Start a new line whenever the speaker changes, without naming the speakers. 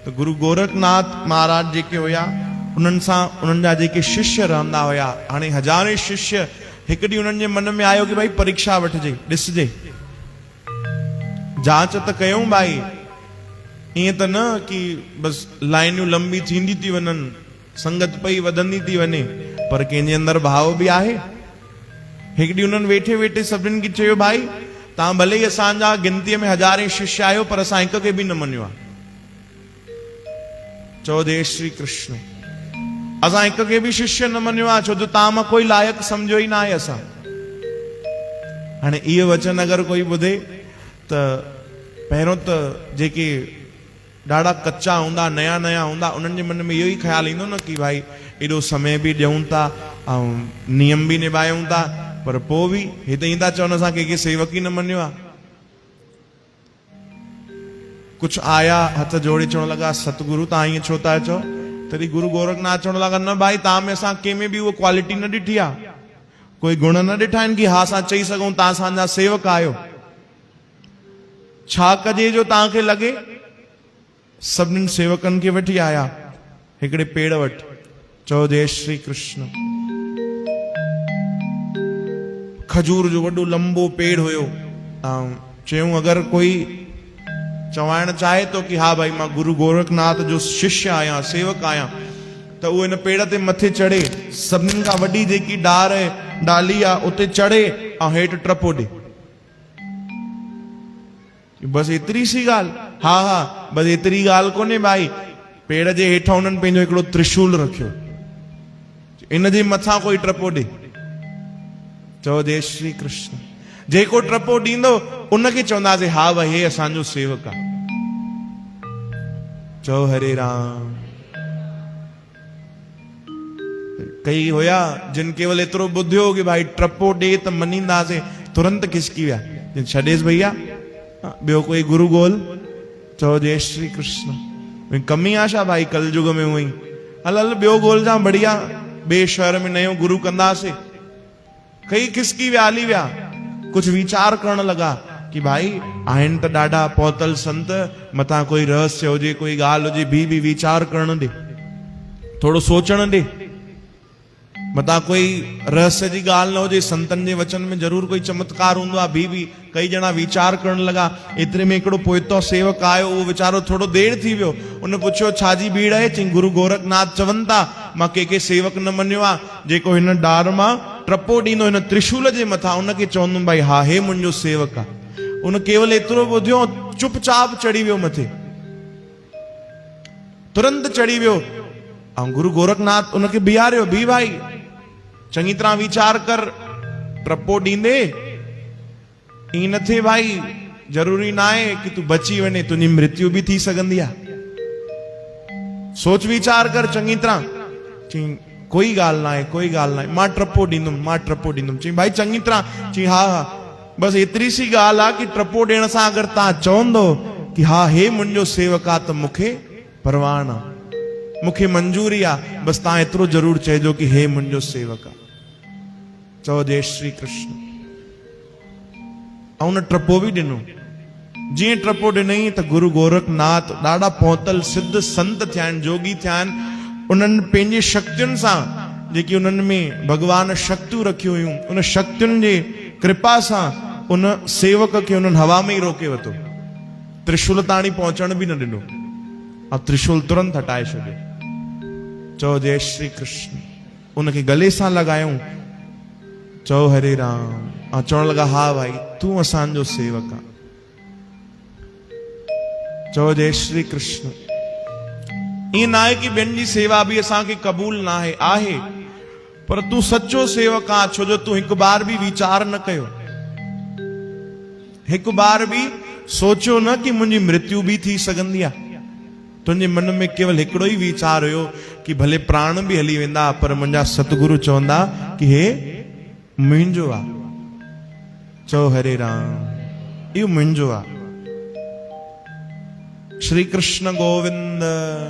तो गुरु गोरखनाथ महाराज जेके हुया उन्हनि सां उन्हनि जा जेके शिष्य रहंदा हुया, हाणे हजारे शिष्य हिकु ॾींहुं उन्हनि जे मन में आयो कि भाई परीक्षा वठिजे, ॾिसजे, जांच त कयूं भाई, ईअं त न कि बस लाइनियूं लंबी थींदी थी वञनि, संगत पई वधंदी थी वञे, पर कंहिंजे अंदरि भाव बि आहे। हिकु ॾींहुं उन्हनि वेठे वेठे सभिनीनि खे चयो, भाई तव्हां भले ई असांजा गिनतीअ में हजारे शिष्य आहियो, पर असां हिक खे बि न मञियो आहे। चओ जय श्री कृष्ण। असां हिक खे बि शिष्य न मञियो आहे, छो जो तव्हां मां कोई लायक सम्झो ई न आहे असां। हाणे इहो वचन अगरि कोई ॿुधे त पहिरियों त जेके ॾाढा कच्चा हूंदा, नया नया हूंदा, उन्हनि जे मन में इहो ई ख़्यालु ईंदो न कि भाई एॾो समय बि ॾियूं था ऐं नियम बि निभायूं था, पर पोइ बि हिते ईंदा चवनि असां कंहिंखे सेवक ई न मञियो आहे। कुझु आया हथ जोड़े चवण लॻा, सतगुरु तव्हां ईअं छो था चओ? तॾहिं गुरु गोरखनाथ चवण लॻा, न भाई तव्हां में असां कंहिं में बि उहा क्वालिटी न ॾिठी आहे, कोई गुण न ॾिठा आहिनि कि हा असां चई सघूं तव्हां असांजा सेवक आहियो। छा कजे जो तव्हांखे लॻे? सभिनीनि सेवकनि खे वठी आया हिकिड़े पेड़ वटि। चओ जय श्री कृष्ण। खजूर जो वॾो लंबो पेड़ हुयो। चयूं अगरि कोई चवाइण चाहे तो कि हा भाई मां गुरु गोरखनाथ जो शिष्य आहियां, सेवक आहियां, त उहो हिन पेड़ ते मथे चढ़े, सभिनीनि खां वॾी जेकी डार डाली आहे उते चढ़े ऐं हेठि टपो ॾे। बस एतिरी सी ॻाल्हि? हा हा बस एतिरी ॻाल्हि कोन्हे भाई। पेड़ जे हेठां उन्हनि पंहिंजो हिकिड़ो त्रिशूल रखियो, इन जे मथां कोई टपो ॾे। चओ जय श्री कृष्ण। जेको टपो ॾींदो उनखे चवंदासीं हा भाई हे असांजो सेवक आहे। चओ हरे राम। कई हुया जिन केवल एतिरो ॿुधियो कि भाई टपो ॾे त मञींदासीं, तुरंत खिसकी विया, छॾेसि भैया ॿियो कोई गुरु गोल। चओ जय श्री कृष्ण। कमी आहे छा भाई कलयुग में? हुई हल हल ॿियो गोल जा, बढ़िया ॿिए शहर में नयो गुरु कंदासीं। कई खिसकी विया, हली विया। कुझु वीचार करण लॻा कि भाई आहिनि त ॾाढा पहुतल संत, मथां कोई रहस्य हुजे, कोई ॻाल्हि हुजे, बि वीचार करण ॾे, थोरो सोचण ॾे, मथां कोई रहस्य जी ॻाल्हि न हुजे, संतनि जे वचन में ज़रूर कोई चमत्कार हूंदो आहे। बि कई ॼणा वीचार करण लॻा। एतिरे में हिकिड़ो पोइतो सेवक आयो, उहो वीचारो थोरो देरि थी वियो। उन पुछियो छाजी भीड़ आहे? चई गुरु गोरखनाथ चवनि था मां कंहिंखे सेवक न मञियो आहे, जेको हिन डार मां टपो ॾींदो हिन त्रिशूल जे मथां उनखे चवंदुमि भाई हा हे मुंहिंजो सेवक आहे। उन केवल एतिरो ॿुधियो, चुपचाप चढ़ी वियो मथे, तुरंत चढ़ी वियो। ऐं गुरु गोरखनाथ उनखे बीहारियो, बी भाई चङी तरह वीचार कर, टपो ॾींदे ईअं न थिए भाई, ज़रूरी न आहे कि तूं बची वञे, तुंहिंजी मृत्यु बि थी सघंदी आहे, सोच वीचार कर चङी तरह। चई कोई ॻाल्हि न आहे, कोई ॻाल्हि न आहे, मां टपो ॾींदुमि, मां टपो ॾींदुमि। चई भाई चङी तरह? चई हा हा बस एतिरी सी ॻाल्हि आहे कि टपो ॾियण सां अगरि तव्हां चवंदो कि हा हे मुंहिंजो सेवक आहे त मूंखे परवान आहे, मूंखे मंजूरी आहे, बस तव्हां एतिरो ज़रूर चइजो कि हे मुंहिंजो सेवक आहे। चओ जय श्री कृष्ण। ऐं उन टपो बि ॾिनो। जीअं टपो ॾिनई त गुरु गोरखनाथ ॾाढा पहुतल सिद्ध संत थिया आहिनि, जोगी थिया आहिनि। उन्हनि पंहिंजी शक्तियुनि सां, जेकी उन्हनि में भगवान शक्तियूं रखियूं हुयूं, उन शक्तियुनि जे कृपा सां उन सेवक खे उन्हनि हवा में ई रोके वरितो, त्रिशूल ताणी पहुचण बि न ॾिनो, ऐं त्रिशूल तुरंत हटाए छॾियो। चओ जय श्री कृष्ण। उनखे गले सां लॻायूं। चओ हरे राम। ऐं चवण लॻा हा भाई तूं असांजो सेवक आहे। चओ जय श्री कृष्ण। ईअं न आहे कि ॿियनि जी सेवा बि असांखे क़बूल न आहे, आहे, पर तूं सचो सेवक आहे, छो जो तूं हिकु बार बि वीचार न कयो, हिकु बार बि सोचियो न कि मुंहिंजी मृत्यु बि थी सघंदी आहे। तुंहिंजे मन में केवल हिकिड़ो ई वीचार हुयो कि भले प्राण बि हली वेंदा, पर मुंहिंजा सतगुरु चवंदा कि हे मुंहिंजो आहे। चओ हरे राम। इहो मुंहिंजो आहे। श्री कृष्ण गोविंद।